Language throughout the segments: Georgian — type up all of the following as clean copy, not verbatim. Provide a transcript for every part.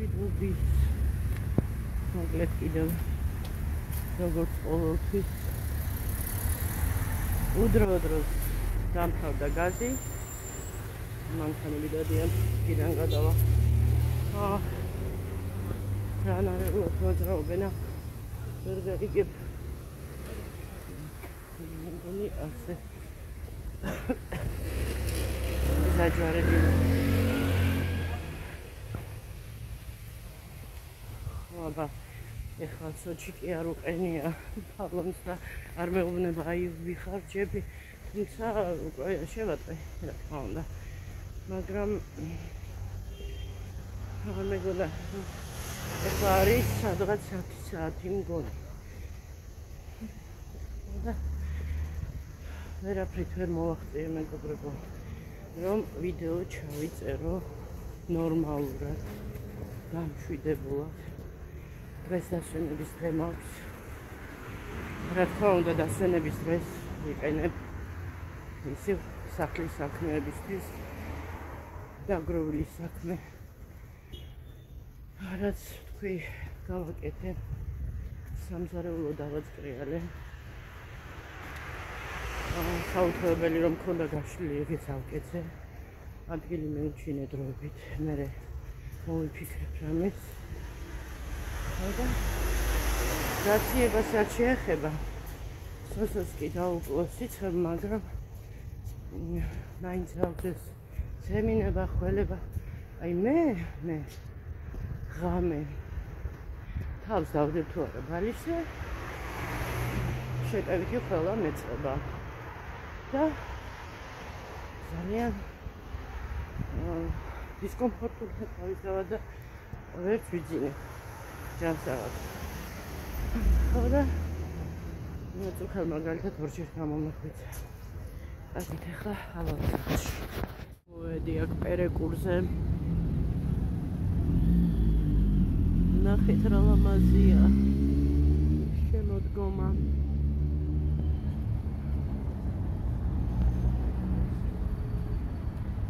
მშვიდობის მოკლედ კიდევ როგორც ყოველთვის უდრო-დროს დამთავრდა გაზი მანქანები დადიან კიდან გადავა რანარეულად მოძრაობენა ვერ გაიგებ მგონი ასე საჯარები აბა ეხლა სოჭი კი არ უყენია ფალონს და არ მეუბნება აი ვიხარჯები თუმცა უკვე შევატყე რა თქმა უნდა მაგრამ არ მეგონა ეხლა არის სადღაც 10 საათი მგონი და ვერაფრით ვერ მოვახწია მეგობრებო რომ ვიდეო ჩავიწერო ნორმალურად გამშვიდებულად დღეს დასვენების დღე მაქვს რა თქმა უნდა დასვენების დღეს ვიყენებ ისევ სახლის საქმეებისთვის დაგროვილი საქმე რაც თქვი გავაკეთე სამზარეულო დავაწყრიალე საუთრებელი რომ მქონდა გაშლილი ეგეც ავკეთე ადგილი მეუჩინე დროებით მერე მოვიფიქრებ რამეს და გაციებასაც შეეხება სოსოს კი დაუკლოსიც მაგრამ მაინც ავდეს ზემინება ხველება აი მე ღამე თავს დავდებ თუ არა ბალისზე შეტევითი ყველა მეწყება და ძალიან დისკომფორტულია თავისთავად და ვერ ვიძინე ჯანსაღად ხოდა მეწუხარ მაგალითად ორჯერ გამომეხვიცა ასეთ ახლა ალავსახში მოვედი აქ პერეკურზე ნახეთ რა ლამაზია შემოდგომა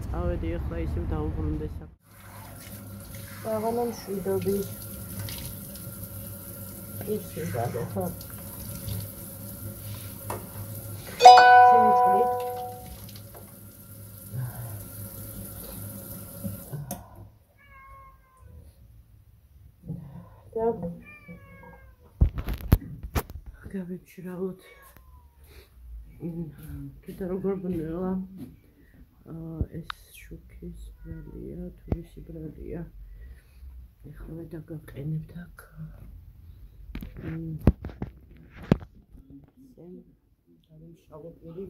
წავედი ახლა ისევ დაუბრუნდე აღანა მშვიდობი ისე გადახა გავიჩრავოთ კიდე როგორ ბნელა ეს შუქის ბრალია თურისი ბრალია ეხლა დაგაყენებთ აქ დავიმშალო პირი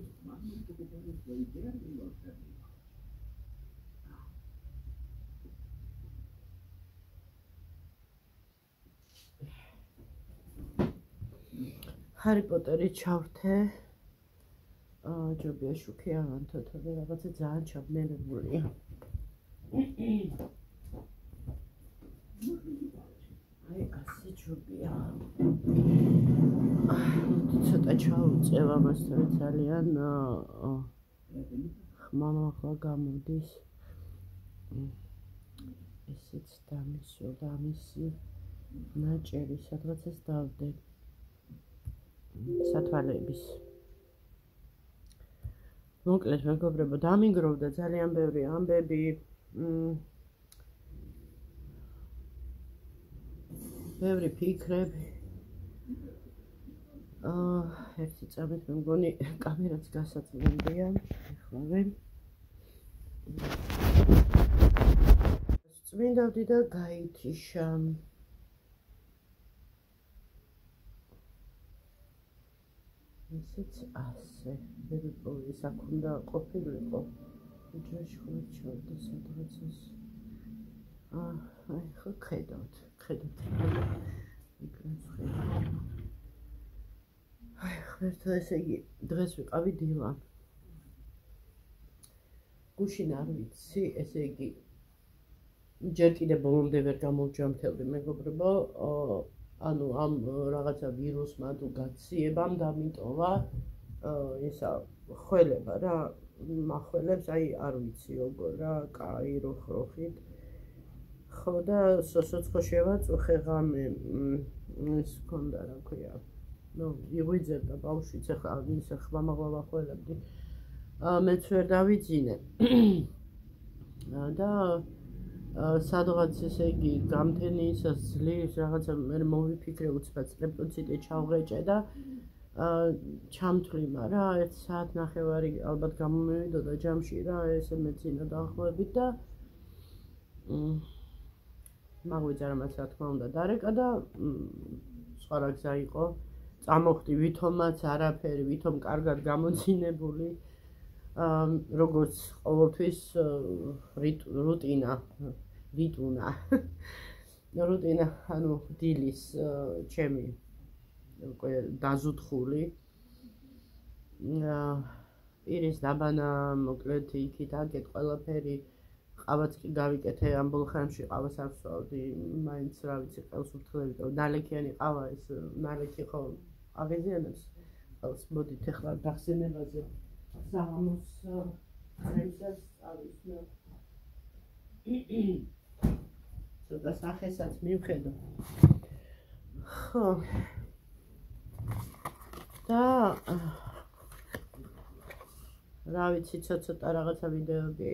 ჰარი პოტერი ჩავრთე ჯობია შუქი აღანთო თორე რაღაცა ძალიან ჩაბნელებულია აი ასე ჯობია ცოტა ჩავუწევ ამას თორე ძალიან ხმამაღლა გამოდის ესეც დამისვა და ამისი ნაჭერი სადღაცას დავდე სათვალეების მოკლედ მეგობრებო დამიგროვდა ძალიან ბევრი ამბები ბევრი ფიქრები ერთი წამით მე მგონი კამერაც გასაწმენდია ეხლავე წმინდავდი და გაითიშა ესეც ასე ბებიპოვის აქ უნდა ყოფილიყო უჯრაში ხომ ჩავდა სადღაცას აი ხო ხედავთ აი ღმერთო ესე იგი დღეს ვიყავი დილან გუშინ არ ვიცი ესე იგი ჯერ კიდე ბოლომდე ვერ გამოვჯამთელდი მეგობრებო ანუ ამ რაღაცა ვირუსმა თუ გაციებამ დამიტოვა ისა ხველება რა მახველებს აი არ ვიცი როგორ რა კაი როხროხით ხო და სოцоცხო შევაწუხე ღამე ეს ქონდა რა ქვია ნუ იღვიძებდა ბავშვიც ახლა ის ხმამაღლა ხველებდი მეც ვერ დავიძინე და სადღაც ესე იგი გამთენიისას ძლიერს რაღაცა მე მოვიფიქრე უცბად სტრეპტოციტი ჩავღეჭე და ჩამთვლი მაგრამ 1 საათნახევარი ალბათ გამომივიდოდა ჯამში რა ესე მეცინა დაახლოებით და მაგვიძა რამაც რა თქმა უნდა დარეკა და სხვა რა გზა იყო წამოხდი ვითომაც არაფერი ვითომ კარგად გამოძინებული როგორც ყოველთვის რუტინა ანუ დილის ჩემი უკვე დაზუთხული პირის დაბანა მოკლედ იქით აქეთ ყველაფერი ყავაც კი გავიკეთე ამ ბოლო ხანში ყავას არ ვსვავდი მაინც რა ვიცი ყელს ვფრთხილებით ნალექიანი ყავა ეს ნალექი ხო აღიზიანებს ყელს მოდით ახლა გახსენებაზე საღამოს ხარისას წავისნა ცოტა სახესაც მივხედო ხო და რა ვიცი ცოტა რაღაცა ვიდეოები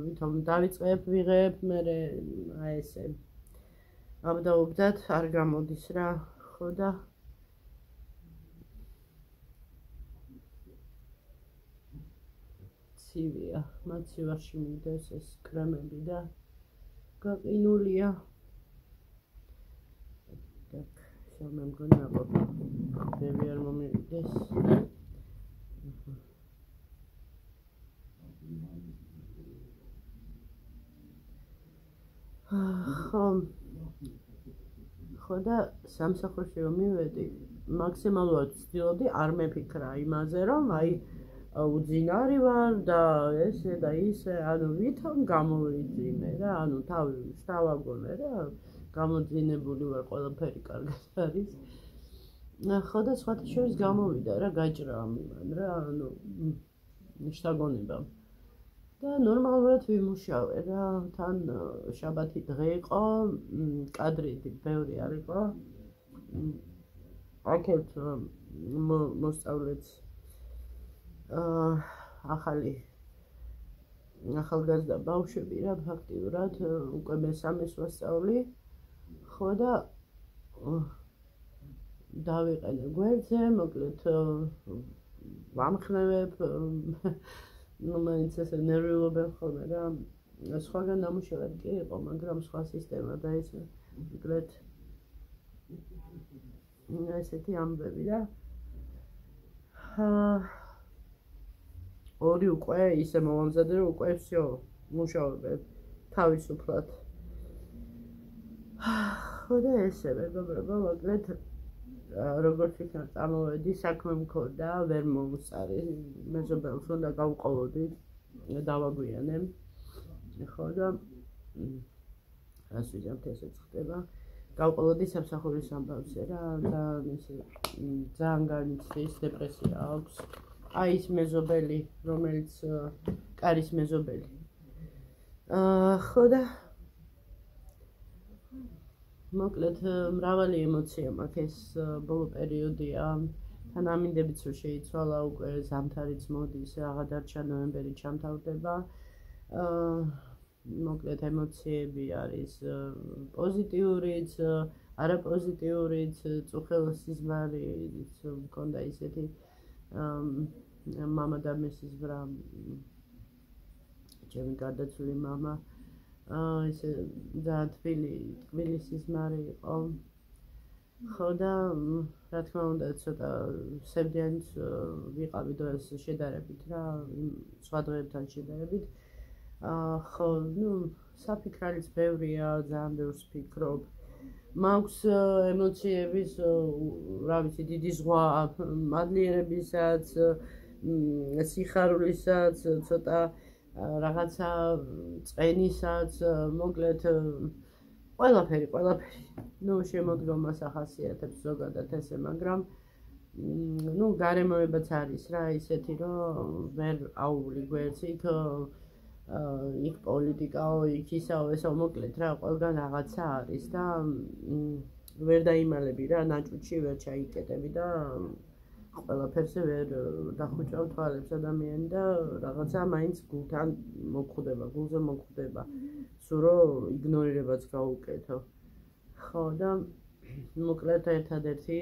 ვითომ დავიწყებ ვიღებ მე აი ესე აბდაუბდათ არ გამოდის რა ხო და ცივია მაცივარში მივიდეს ეს კრემები და გაყინულია так მე მგონია ბები არ მომივიდეს ხო და სამსახურში რომ მივედი მაქსიმალურად ვცდილობდი არ მეფიქრა იმაზე რომ აი უძინარი ვარ და ესე და ისე ანუ ვითომ გამოვიძინე რა ანუ თავი შევაგონე რა გამოძინებული ვარ ყველაფერი კარგად არის ხო და სხვათა შორის გამოვიდა რა გაჭრა ამან რა ანუ შთაგონება და ნორმალურად ვიმუშავე რა თან შაბათი დღე იყო კადრი ბევრი არ იყო აქეთ მოსწავლეც ახალგაზრდა ბავშვები რა ფაქტიურად უკვე მესამეს ვასწავლი ხო და დავიყენე გვერდზე მოკლედ ვამხნევებ ну მაინც ესე ნერვიულობენ ხოლმე რა სხვაგან დამუშავებად კი იყო მაგრამ სხვა სისტემა და ესე მოკლედ ესეთი ამბები და ორი უკვე ისე მომამზადე რომ უკვე всё მუშაობებ თავისუფლად ხო და ესე მეგობრებო მოკლედ როგორც ვიქნა წამოვედი საქმე მქონდა ვერ მომწარი მეზობელს უნდა გავყოლოდი დავაგვიანე ხო და რას ვიზამთ ესეც ხდება გავყოლოდი სამსახურის ამბავზე რა და ისე ძალიან განიცდის დეპრესია აქვს აი ის მეზობელი რომელიც კარის მეზობელი ხო და მოკლედ მრავალი ემოცია მაქვს ეს ბოლო პერიოდია თან ამინდებიც რომ შეიცვალა უკვე ზამთარიც მოდის რაღა დარჩა ნოემბერი ჩამთავრდება მოკლედ ემოციები არის პოზიტიურიც არაპოზიტიურიც წუხელსიზმარიც მქონდა ისეთი მამა და მესის ბრა ჩემი გარდაცვლილი მამა ესე ძალიან თბილი სიზმარი იყო ხო და რა თქმა უნდა ცოტა სევდიანიც ვიყავი დღეს შედარებით რა სხვა დღეებთან შედარებით ხო ნუ საფიქრალიც ბევრია ძალიან ბევრს ვფიქრობ მაქვს ემოციების რა ვიცი დიდი ზღვა მადლიერებისაც სიხარულისაც ცოტა რაღაცა წენისაც მოკლედ ყველაფერი ნუ შემოდგომას ახასიათებს ზოგადად ესე მაგრამ ნუ გარემოებაც არის რა ისეთი რომ ვერ აუვლი გვერდს იქ იქ პოლიტიკაო, იქ ისაო, ესაო, მოკლედ რა, ყველგან რაღაცა არის და ვერ დაიმალები რა, ნაჭუჭი ვერ ჩაიკეტები და ყველაფერზე ვერ დახუჭავ თვალებს ადამიანი და რაღაცა მაინც გულთან მოხვდება, გულზე მოხვდება. სულ რომ იგნორირებაც გაუკეთო. ხო და მოკლედ ერთადერთი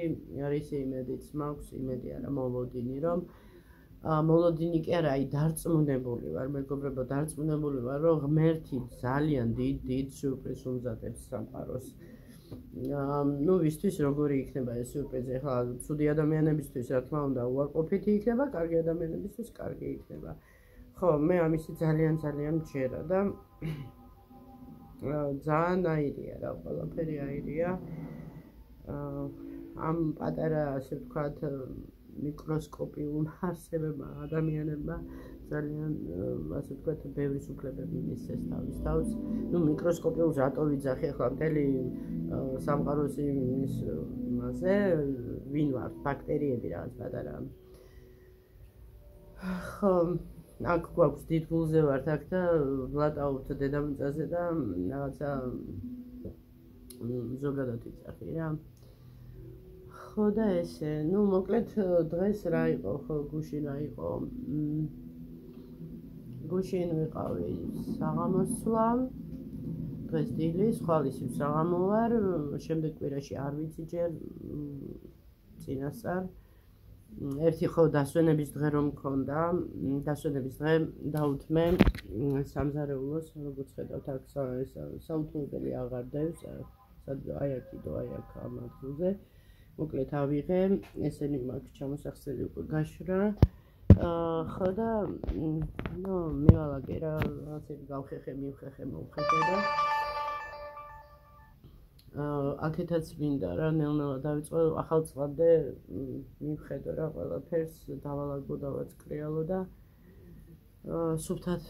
არის იმედიც მაქვს, იმედი არა, მოლოდინი, რომ მოლოდინი კი არა, დარწმუნებული ვარ, მეგობრებო, დარწმუნებული ვარ, რომ ღმერთი ძალიან დიდ სიურპრიზს უმზადებს სამყაროს. ნუ ვისთვის როგორი იქნება ეს სიურპრიზი, ახლა ცუდი ადამიანებისთვის, რა თქმა უნდა, უარყოფითი იქნება, კარგი ადამიანებისთვის კარგი იქნება. ხო, მე ამისი ძალიან მჯერა და ძალიან აირია რა, ყველაფერი აირია. ამ პატარა, ასე ვთქვათ, მიკროსკოპიულმა არსებებმა ადამიანებმა ძალიან, ასე ვთქვათ, ბევრი სუფლებები მისცეს თავის თავს. ნუ მიკროსკოპიულს რატო ვიძახი ახლა მთელი სამყაროს იმის მასე, ვინ ვართ, ბაქტერიები რაღაც პატარა. ხო, აქ გვაქვს დიდ გულზე ვართ აქ და ვლატაობთ დედამიწაზე და რაღაცა ზოგადად ვიძახი რა. ხო და ესე, ნუ მოკლედ დღეს რა იყო, ხო გუშინ რა იყო. გუშინ ვიყავი საღამოსვლა, დღეს დილის, ხვალისივ საღამო ვარ, შემდეგ კვირაში არ ვიცი ჯერ, წინასწარ. ერთი ხო დასვენების დღე რომ მქონდა, დასვენების დღე დაუთმე სამზარეულოს, როგორც ხედავთ აქ საუთმებელი აღარდევს, აი აქ ამ ადგილზე. მოკლედ ავიღე, ესენი მაქვს ჩამოსახსნელი უკვე გაშრა. ხო და ნუ მივალაგე რა, რაღაცები გავხეხე, მივხეხე, მოვხეხე და აქეთაც მინდა რა, ნელ-ნელა დავიწყო ახალ წლამდე მივხედო რა ყველაფერს, დავალაგო დავაწყრიალო და სუფთად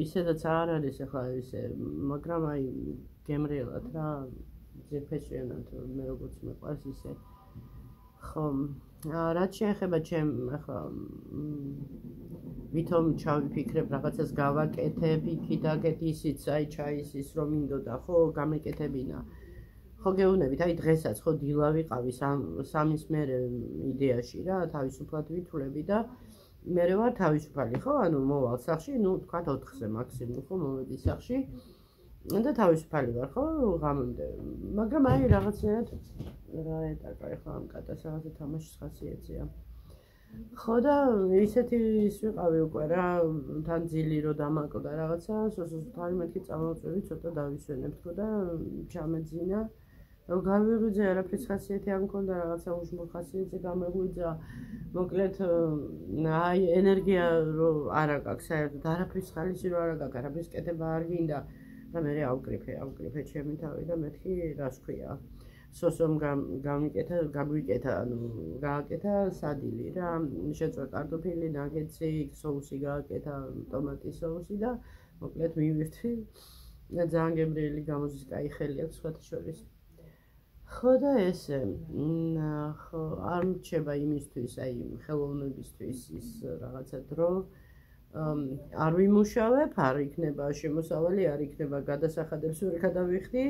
ისედაც არ არის ახლა ისე, მაგრამ აი გემრიელად რა, ძირფეჭიანად მე როგორც მეყვარს ისე. ხო, რაც შეეხება ჩემ ახლა ვითომ ჩავიფიქრებ რაღაცას გავაკეთებ, იქიდაკეთ ისიც, აი ჩაის ის რომ მინდოდა, ხო, გამეკეთებინა. ხო გეუბნებით, აი დღესაც ხო დილა ვიყავი სამის მერე იდეაში რა, თავისუფლად ვითვლები და მერე ვარ თავისუფალი, ხო, ანუ მოვალ სახში, ნუ თქვათ 4-ზე მაქსიმუმ, ხო, მოვედი სახში და თავისუფალი ვარ, ხო, ღამემდე. მაგრამ აი რაღაცნაირად რა ეტაკა ახლა ამ კატას რაღაცა თამაშის ხასიათია. ხო და ისეთი ის ვიყავი უკვე რა, თან ძილი რო დამაკვდა რაღაცა, სულ მეთქი წამოვწევი, ცოტა დავისვენებ თქო და ჩამეძინა. რომ გავიღვიძე, არაფრის ხასიათი არ მქონდა, რაღაცა უშმურ ხასიათზე გამეღვიძა. მოკლედ აი ენერგია რო არა გაქვს, საერთოდ არაფრის ხალისი რო არა გაქვს, არაფრის კეთება არ გინდა და მე ავკრიფე ჩემი თავი და მეთქი რას ქვია. სოსომ გამვიკეთა, ანუ გააკეთა სადილი რა, შეწვა კარტოფილი, ნაგეტსი, სოუსი გააკეთა, ტომატის სოუსი და მოკლედ მივირთვი და ძალიან გემრიელი გამოზის კაი ხელი აქვს სხვათა შორის. ხო და ესე, ხო, არ მრჩება იმისთვის, აი ხელოვნებისთვის ის რაღაცა დრო, არ ვიმუშავებ, არ იქნება შემოსავალი, არ იქნება გადასახადებს ვერ გადავიხდი,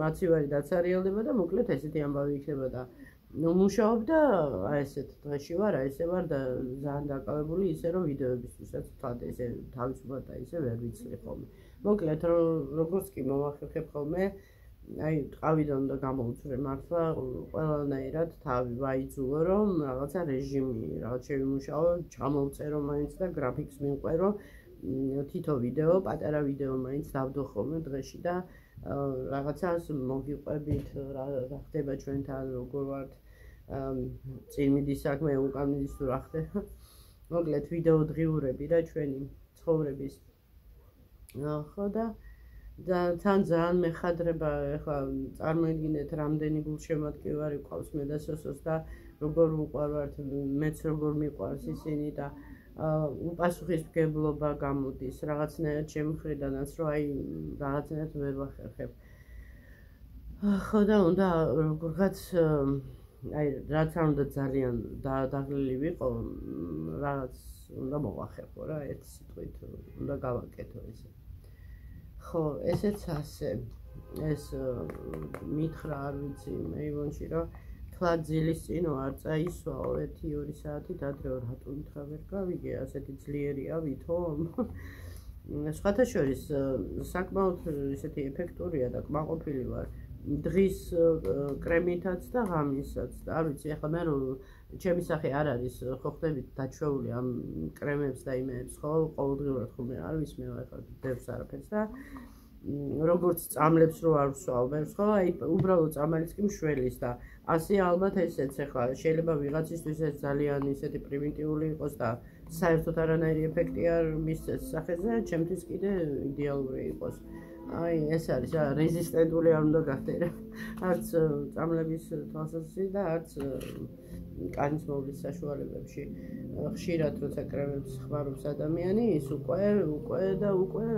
მაცივარი დაცარიელდება და მოკლედ ესეთი ამბავი იქნება და მუშაობ და აი ესეთ დღეში ვარ, აი ესე ვარ და ძალიან დაკავებული ისე რომ ვიდეოებისთვისაც თქვათ ესე თავისუფლად და ისე ვერ ვიცლი ხოლმე. მოკლედ როგორც კი მოვახერხებ ხოლმე აი ტყავიდან უნდა გამოვუწვრე მართლა ყველანაირად თავი ვაიძულო რომ რაღაცა რეჟიმი რაღაც შევიმუშაო, ჩამოვწერო მაინც და გრაფიკს მივყვერო, თითო ვიდეო, პატარა ვიდეო მაინც დავდო ხოლმე დღეში და რაღაცას მოგიყვებით რა ხდება ჩვენთან, როგორ ვართ, წინ მიდის საქმე, უკან მიდის თუ რა ხდება. მოკლედ ვიდეო დღიურები რა ჩვენი ცხოვრების. ხო და თან ძალიან მეხადრება, ახლა წარმოიდგინეთ რამდენი გულშემატკივარი ყავს მე და სოსოს და როგორ უყვარვართ, მეც როგორ მიყვარს ისინი და უპასუხისმგებლობა გამოდის რაღაცნაირად ჩემი მხრიდანაც, რომ აი რაღაცნაირად ვერ ვახერხებ. ხო და უნდა როგორღაც აი რაც არ უნდა ძალიან დაღლილი ვიყო, რაღაც უნდა მოვახერხო რა, ერთი სიტყვით უნდა გავაკეთო ესე. ხო, ესეც ასე. ეს მითხრა არ ვიცი მეივონში რომ თქვა ძილის წინ არ წაისვაო 1-2 საათით ადრეო რატო მითხრა ვერ გავიგე ასეთი ძლიერია ვითომ სხვათა შორის საკმაოდ ესეთი ეფექტურია და კმაყოფილი ვარ დღის კრემითაც და ღამისაც და არ ვიცი ახლა მე რომ ჩემი სახე არ არის ხო ხდებით დაჩვეული ამ კრემებს და იმეებს ხო ყოველდღიურად ხომ არ ვისმენო ახლა დევს არაფერს და როგორც წამლებს რო არ ვსვავ მე ხო აი უბრალოდ წამალიც კი მშველის და ასე ალბათ ესეც ახლა შეიძლება ვიღაცისთვის ეს ძალიან ისეთი პრიმიტიული იყოს და საერთოდ არანაირი ეფექტი არ მისცეს სახეზე ჩემთვის კიდე იდეალური იყოს აი ეს არის რა რეზისტენტული არ უნდა გახდე არც წამლების თვალსაზრისით და არც კანის მოვლის საშუალებებში ხშირად როცა კრემებს ხმარობს ადამიანი ის უკვე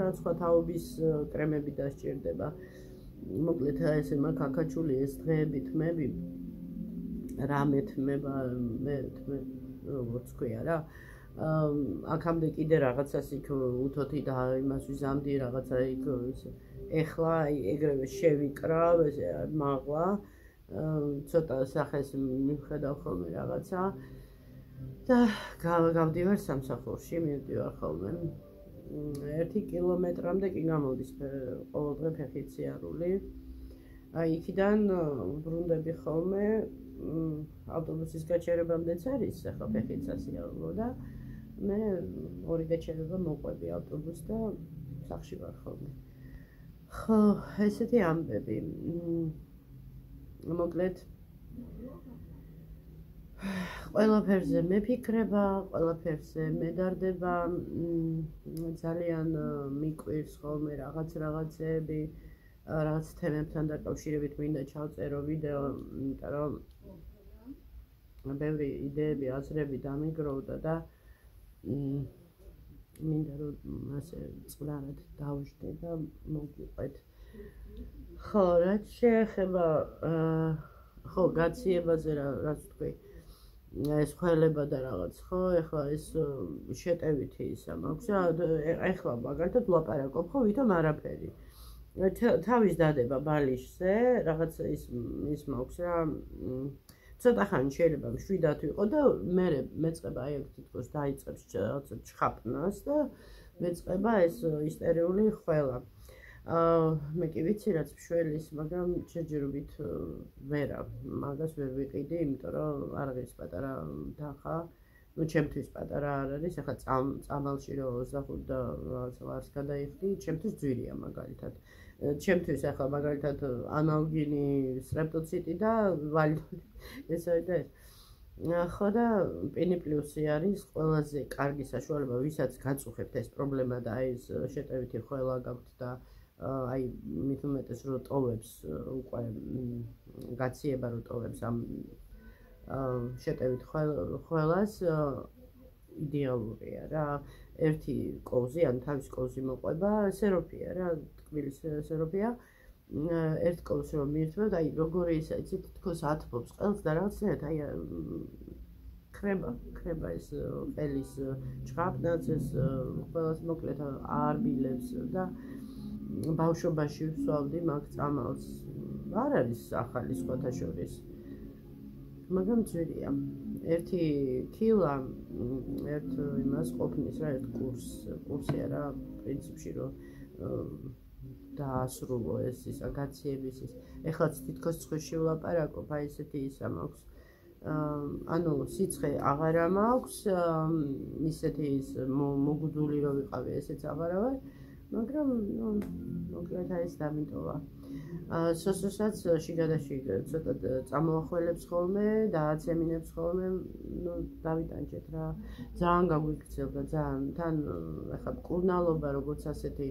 რაც სხვა თაობის კრემები დასჭირდება მოკლედ ესე მაგ აქაჩული ეს დღეები თმები რამე თმება მე როგორც ქვია რა აქამდე კიდე რაღაცას იქ უთოთი და იმას ვიზამდი რაღაცა იქ ეხლა ეგრევე შევიკრავ ესე მაღლა ცოტა სახეს მივხედავ ხოლმე რაღაცა და გავდივარ სამსახურში მივდივარ ხოლმე 1 კილომეტრამდე კი გამოდის ყოველდღე ფეხით სიარული აი იქიდან ბრუნდები ხოლმე ავტობუსის გაჩერებამდეც არის ახლა ფეხით სასიარულო და მე ორი გაჩერება მოყვები ავტობუსს და სახში ვარ ხოლმე ხო ესეთი ამბები მოკლედ ყველაფერზე მეფიქრება, ყველაფერზე მედარდება, ძალიან მიკვირს ხოლმე რაღაცეები, რაც თემებთან დაკავშირებით მინდა ჩავწერო ვიდეო, იმიტომ რომ ბევრი იდეები, აზრები დამიგროვდა და მინდა რომ ასე წყნარად დავждე და მოგიყვეთ. ხო, რაც შეეხება ხო, გაციებაზე რაც თქვი ეს ხველება და რაღაც ხო, ეხლა ეს შეტევითი ისა მაქვს რა, ეხლა მაგალითად ვლაპარაკობ ხო, ვითომ არაფერი. თავის დადება ბალიშზე, რაღაც ის მაქვს რა, ცოტა ხანი შეიძლება მშვიდად ვიყო და მე მეწყება აი აქ თითქოს დაიწყებს რაღაცა ჩხაპნას და მეწყება ეს ისტერიული ხველა. მე კი ვიცი რაც მშველის, მაგრამ შეჯერობით ვერა, მაგას ვერ ვიყიდი, იმიტომ რომ არის პატარა დახა, ну ჩემთვის პატარა არ არის, ახლა წამალში რომ 25 და ვარს გადაიხდი, ჩემთვის ძვირია მაგალითად. ჩემთვის ახლა მაგალითად ანალგინი, სტრეპტოციტი და ვალიდოლი ეს არის და ეს. ხო და პინი პლუსი არის ყველაზე კარგი საშუალება, ვისაც გაწუხებთ ეს პრობლემა და აი ეს შეტევითი ხველა გაქვთ და აი მით უმეტეს რომ ტოვებს უკვე გაციება რომ ტოვებს ამ შეტევით ხველას იდეალურია რა ერთი კოვზი ან თავის კოვზი მოყვება სეროფია რა ტკბილის სეროფია ერთ კოვს რომ მიირთმევთ აი როგორი ისა იცით თქოს ათბობს ყელს და რაღაცნაირად აი ხრება ეს ყელის ჭყაპნაც ეს ყველას მოკლედ აარბილებს და ბავშვობაში ვსვავდი მაგ წამალს არ არის ახალი სხვათა შორის მაგრამ ძვირია ერთი კილა ერთ იმას ყოფნის რა ერთ კურსია რა პრინციპში რომ დაასრულო ეს ისა გაციების ის ეხლაც თითქოს ცხვირში ვლაპარაკობ აი ესეთი ისა მაქვს ანუ სიცხე აღარა მაქვს ისეთი ის მოგუდული რომ ვიყავი ესეც აღარა ვარ მაგრამ მოკლედ ეს დამიტოვა. სოსოსაც შიგადაში ცოტა წამოახველებს ხოლმე, დააცემინებს ხოლმე, დავიტანჭეთ რა. ძალიან გაგვიქცევდა, ძალიან თან ახლა მკურნალობა როგორც ასეთი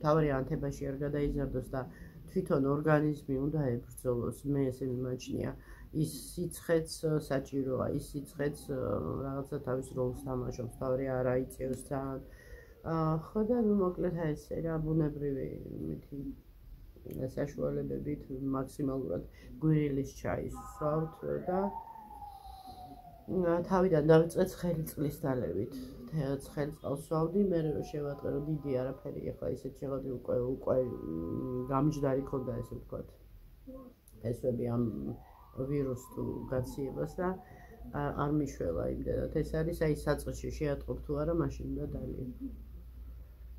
თავი ანთებაში არ გადაიზარდოს და თვითონ ორგანიზმი უნდა ებრძოლოს, მე ესე მიმაჩნია. ის სიცხეც საჭიროა, ის სიცხეც რაღაცა თავის როლს თამაშობს, თავი არ აიწევს ძალიან ხო და მოკლედ ესე რა ბუნებრივი მითი საშუალებებით მაქსიმალურად გვირილის ჩაის ვსვავთ და თავიდან დავიწყე ცხელი წყლის დალევით. ცხელი წყალს ვსვავდი, მე რომ შევატყე რომ დიდი არაფერი ახლა ისეთ შეღოდი უკვე გამჯდარი ქონდა ესე ვთქვათ. ფესვები ამ ვირუს თუ გაციებას და არ მიშველა იმდენად. ეს არის აი საწყისში შეატყობ თუ არა, მაშინ უნდა დალევ.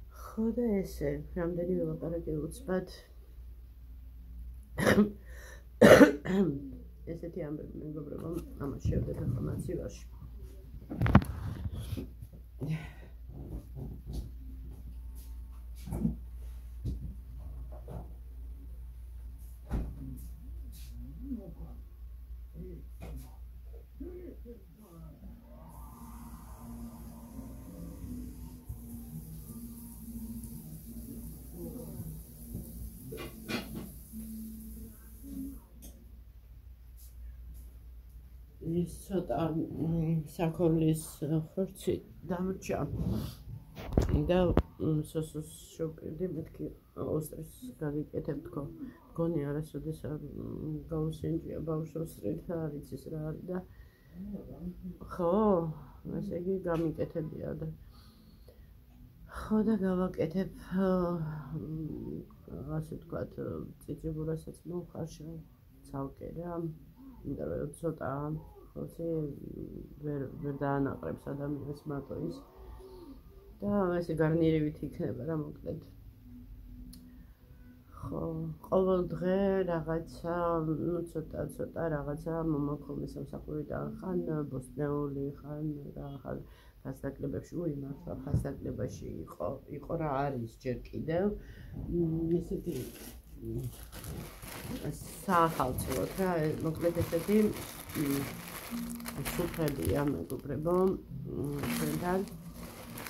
ხო და ესე, რამდენი ველაპარაკე უცბად. ესეთი ამბები მეგობრებო, ამას შევდებ ახლა მაცივარში. ის ცოტა საქონლის ხორცი დამრჩა და სოსოს შევკრიბდი, მეთქი ოსტრის გაგიკეთებ თქო. მგონი არასოდეს არ გავუსინჯია ბავშვს რით არ იცის რა არის და ხო, ესე იგი გამიკეთებია და ხო და გავაკეთებ ასე ვთქვათ წიწიბურასაც მოვხარშავ ცალკე რა, იმიტომ რომ ცოტა ხორცი ვერ დაანაყრებს ადამიანს მატოის და ესე გარნირივით იქნება რა მოკლედ. ხო, ყოველ დღე რაღაცა, ну ცოტა რაღაცა მომაქვამე სამსახურიდან ხან ბოსტნეული, ხან რა, ხან ფასდაკლებებში, მართლა ფასდაკლებაში იყო რა არის ჯერ კიდევ ისეთი საახალწლოდ რა, მოკლედ ესეთი სუფრებია მეგობრებო, ჩვენთან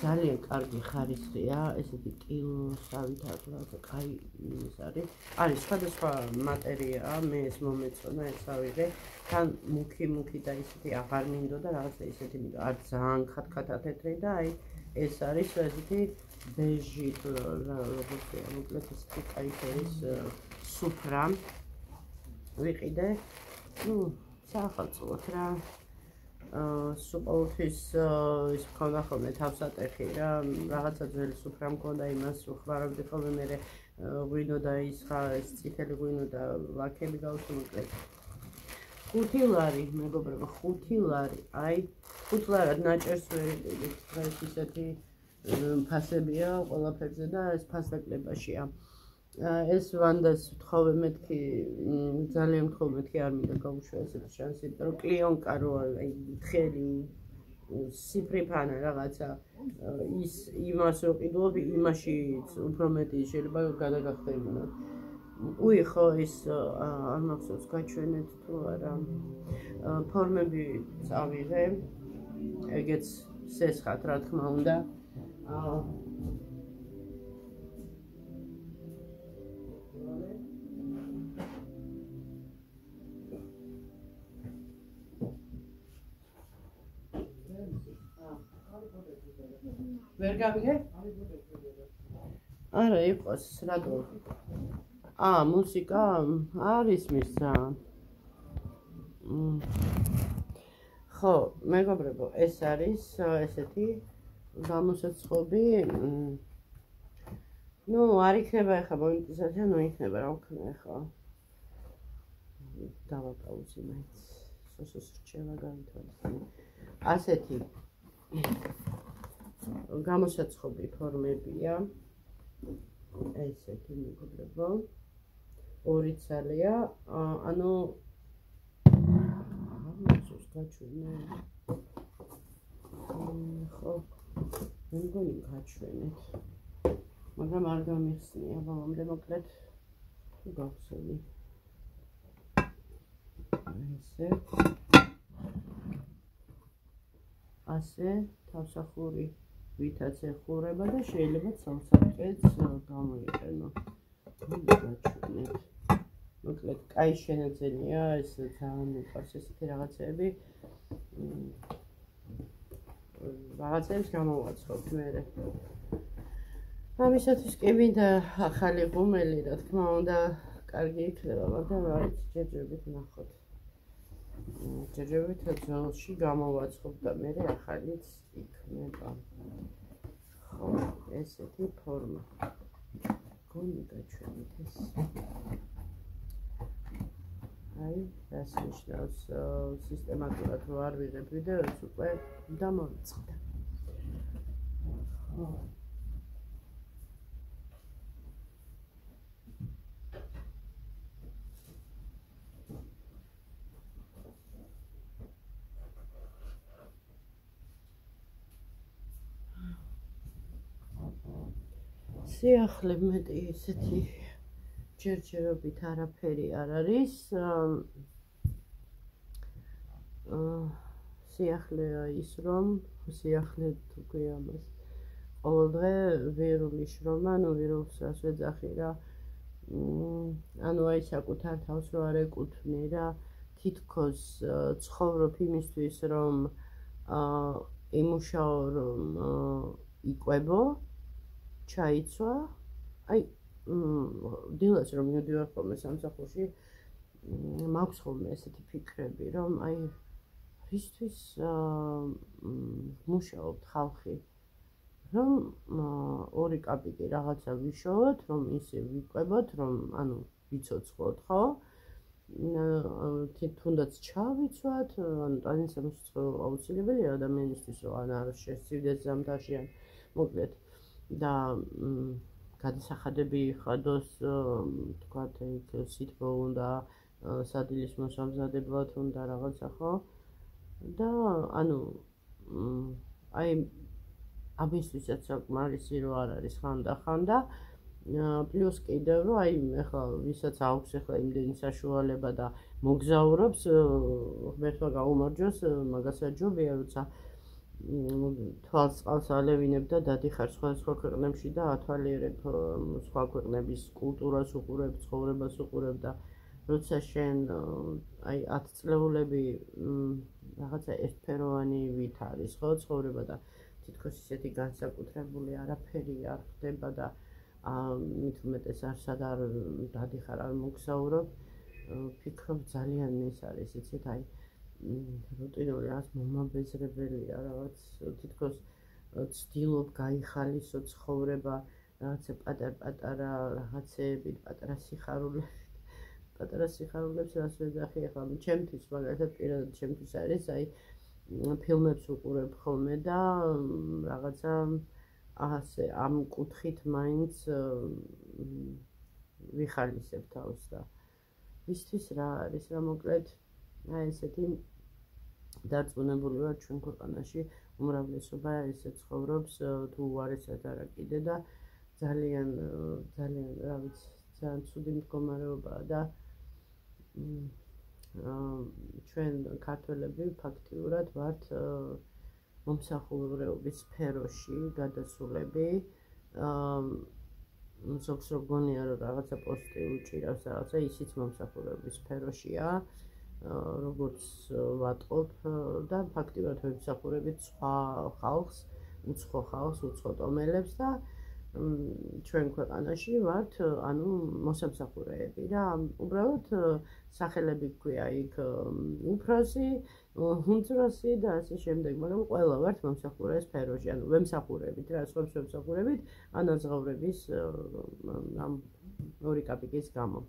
ძალიან კარგი ხარისხია, ესეთი კილოსავით რაღაცა კაი ის არის სხვადასხვა მატერია, მე ეს მომეწონა, ეს ავიღე, თან მუქი და ისეთი აღარ მინდოდა რაღაცა ისეთი არ ძალიან ხატ-ხატა თეთრი და აი ეს არის ესეთი ბეჟი როგორია, მოკლედ ესეთი კაი ფერის სუფრა ვიყიდე, საახალწლოდ რა. სუპოვთვის ის მქონდა ხოლმე თავსატეხი რა, რაღაცა ძველი სუფრა მქონდა, იმას ვხვარავდი ხოლმე, მერე ღვინო და ის წითელი ღვინო და ლაქები გავუსვა მოკლედ. 5 ლარი, მეგობრებო, 5 ლარი, აი 5 ლარად ნაჭერს ვერ იყიდით, დღეს ისეთი ფასებია ყველაფერზე და ეს ფასდაკლებაშია. ეს ვანდას ვთხოვე მეთქი, ძალიან ვთხოვე მეთქი არ მინდა გავუშვა ესეთი შანსი, რომ კლიონკა რო აი თხელი სიფრიფანა რაღაცა ის იმას რო ყიდულობ, იმაში უფრო მეტი შეიძლება გადაგახდენა. უი ხო ის არ მახსოვს გაჩვენეთ თუ არა. ფორმები წავიღე, ეგეც სესხად რა თქმა უნდა. ვერ გავიგე? არა, იყოს, რატო? მუსიკა არის მისცა. ხო, მეგობრებო, ეს არის ესეთი გამოსაწყობი. ნუ არ იქნება ახლა მონეტიზაცია, ნუ იქნება რა ვქნა ახლა. დავაპაუზი მაინც. სოსოს რჩევა გავითვალისწინე. ასეთი გამოსაწყობი ფორმებია. ესეთი მეგობრებო. 2 ცალია, ანუ ამას გაჩვენე. ხო, მე მგონი გაჩვენეთ. მაგრამ არ გამიხსნია ბოლომდე მოკლედ გავხსენი. ასე თავსახური ვითაც ეხურება და შეიძლება სამსახურიც გამოიყენო. გაჩვენეთ. მოკლედ კაი შენაძენია, ეს ძალიან მიყვარს ესეთი რაღაცები. რაღაცებს გამოვაცხობთ მერე. ამისათვის კი მინდა ახალი ღუმელი, რა თქმა უნდა, კარგი იქნება, მაგრამ რა ვიცი, ჯერჯერობით ნახოთ. ჯერჯერობით ძველში გამოვაცხობ და მე ახალიც იქნება. ხო, ესეთი ფორმა. გონი გაჩვენეთ ეს. აი, რას ნიშნავს სისტემატურად რო არ ვიღებ ვიდეოს, უკვე დამოვიწყდა. ხო. სიახლე მეტი ესეთი ჯერჯერობით არაფერი არ არის. სიახლეა ის რომ სიახლე თუ ქვია მას ყოველდღე ვირული შრომა, ანუ ვირულს რას ვეძახი რა. ანუ აი საკუთარ თავს რო არ ეკუთვნი რა, თითქოს ცხოვრობ იმისთვის რომ იმუშაო რომ იყვებო, ჩაიცვა, აი დილას რომ მივდივარ ხოლმე სამსახურში, მაქვს ხოლმე ესეთი ფიქრები, რომ აი რისთვის მუშაობთ ხალხი, რომ ორი კაპიკი რაღაცა ვიშოვოთ, რომ ისე ვიყვებოთ, რომ ანუ ვიცოცხლოთ, ხო? თუნდაც ჩავიცვათ, ანუ ტანისამოსი აუცილებელია ადამიანისთვის, რომ არ შესწირდეს ზამთარში ან მოკლედ და გადასახადები ხადოს, თქვათ, იქ სითბო უნდა, სადილის მოსამზადებლად უნდა რაღაცა, ხო? და ანუ აი ამისთვისაც საკმარისი რო არ არის ხანდახანდა, პლუს კიდევ რომ აი ეხლა ვისაც აქვს ეხლა იმდენი საშუალება და მოგზაურობს, ღმერთმა გაუმარჯოს, მაგასაც ჯობია, როცა თვალს წყალს ალევინებ და დადიხარ სხვა ქვეყნებში და ათვალიერებ სხვა ქვეყნების კულტურას უყურებ, ცხოვრებას უყურებ და როცა შენ აი 10 წლეულები რაღაცა ერთფეროვანი ვით არის, ხო, ცხოვრება და თითქოს ისეთი განსაკუთრებული არაფერი არ ხდება და მით უმეტეს არსად არ დადიხარ, არ მოგზაურობ, ფიქრობ ძალიან ის არის, იცით, აი რუტინული რაც მომაბეზრებელია, რაღაც თითქოს ცდილობ გაიხალისო ცხოვრება, რაღაცა პატარ-პატარა რაღაცეებით, პატარა სიხარულებს რას ვეძახი, ეხლა ჩემთვის მაგალითად პირადად ჩემთვის არის, აი ფილმებს უყურებ ხოლმე და რაღაცა ასე ამ კუთხით მაინც ვიხალისებ თავს და ვისთვის რა არის რა მოკლედ აი ესეთი დარწმუნებული ვარ ჩვენ ქვეყანაში უმრავლესობა ესე ცხოვრობს თუ უარესად არა კიდე და ძალიან რა ვიცი ძალიან ცუდი მდგომარეობაა და ჩვენ ქართველები ფაქტიურად ვართ მომსახურების სფეროში გადასულები ზოგს რო გონია რომ რაღაცა პოსტი უჭირავს რაღაცა ისიც მომსახურების სფეროშია როგორც ვატყობ და ფაქტიურად ვემსახურებით სხვა ხალხს, უცხო ხალხს, უცხო ტომელებს და ჩვენ ქვეყანაში ვართ ანუ მოსამსახურეები და უბრალოდ სახელები გვქვია იქ უფროსი, უმცროსი და ასე შემდეგ, მაგრამ ყველა ვართ მომსახურების სფეროში, ანუ ვემსახურებით რა, სხვებს ვემსახურებით ანაზღაურების ამ ორი კაპიკის გამო.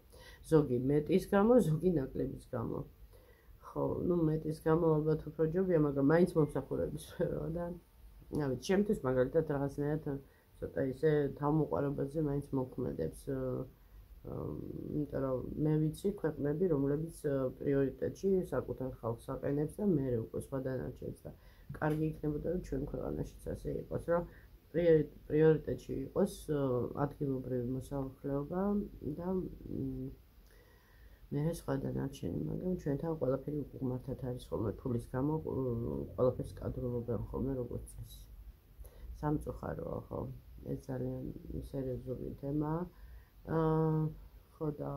ზოგი მეტის გამო, ზოგი ნაკლების გამო. ხო, ну მეტის გამო ალბათ უფრო ჯობია, მაგრამ მაინც მომსახურების სფეროა და რა ვიცი, ჩემთვის მაგალითად რაღაცნაირად ცოტა ისე თავმოყარებაზე მაინც მოქმედებს, იმიტომ რომ მე ვიცი ქვეყნები, რომლებიც პრიორიტეტში საკუთარ ხალხს აყენებს და მე უკვე სხვა დანარჩენს და კარგი იქნებოდა რომ ჩვენ ქვეყანაშიც ასე იყოს, რომ პრიორიტეტში იყოს ადგილობრივი მოსახლეობა და მე სხვა დანარჩენი, მაგრამ ჩვენთან ყველაფერი უღმართად არის ხოლმე ფულის გამო, ყველაფერს კადრულობენ ხოლმე როგორც წესი. სამწუხაროა, ხო, ეს ძალიან სერიოზული თემაა. ხო და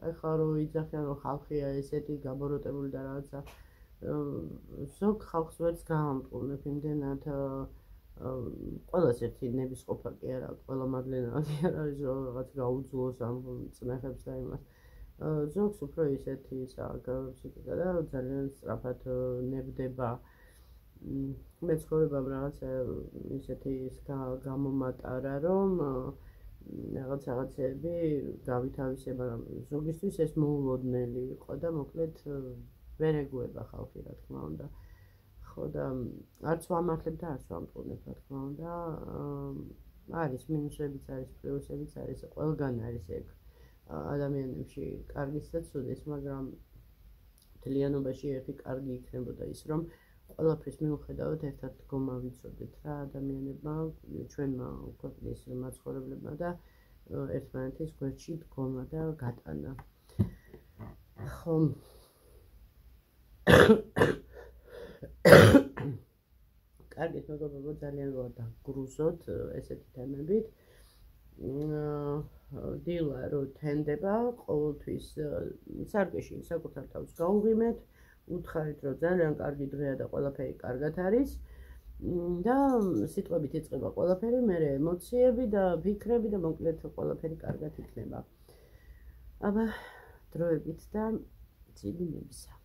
ეხლა რო ვიძახიან რომ ხალხია ესეთი გაბოროტებული და რაღაცა ზოგ ხალხს ვერც გაამტყუნებ იმდენად ყველას ერთი ნებისყოფა კი არა, ყველა მადლენადი არ არის რომ რაღაც გაუძლოს ამ წნეხებს და იმას ზოგს უფრო ისეთი ფსიქიკა და ძალიან სწრაფად ნებდება მეცხოვრებამ რაღაცა ისეთი გამომატარა, რომ რაღაცეები გავითავისება, ზოგისთვის ეს მოულოდნელი იყო და მოკლედ ვერ ეგუება ხალხი, რა თქმა უნდა. ხო და არც ვამართლებ და არც ვამტყუნებ, რა თქმა უნდა. არის მინუსებიც, არის პლუსებიც, არის ყველგან არის ეგ ადამიანებში კარგიც და ცუდის, მაგრამ მთლიანობაში ერთი კარგი იქნებოდა ის, რომ ყველაფრის მიუხედავად ერთად გომავიცოდეთ რა ადამიანებმა, ჩვენმა ქვეყნის მაცხოვრებლებმა და ერთმანეთის გვერდში დგომა და გატანა. ხო კარგით, მეგობრებო, ძალიან ვადაგრუზოთ ესეთი თემებით. დილა რო თენდება, ყოველთვის სარკეში საკუთარ თავს გაუღიმეთ, უთხარით, რომ ძალიან კარგი დღეა და ყველაფერი კარგად არის და სიტყვებით იწყება ყველაფერი, მერე ემოციები და ფიქრები და მოკლედ ყველაფერი კარგად იქნება. აბა დროებით და წიგნებისა.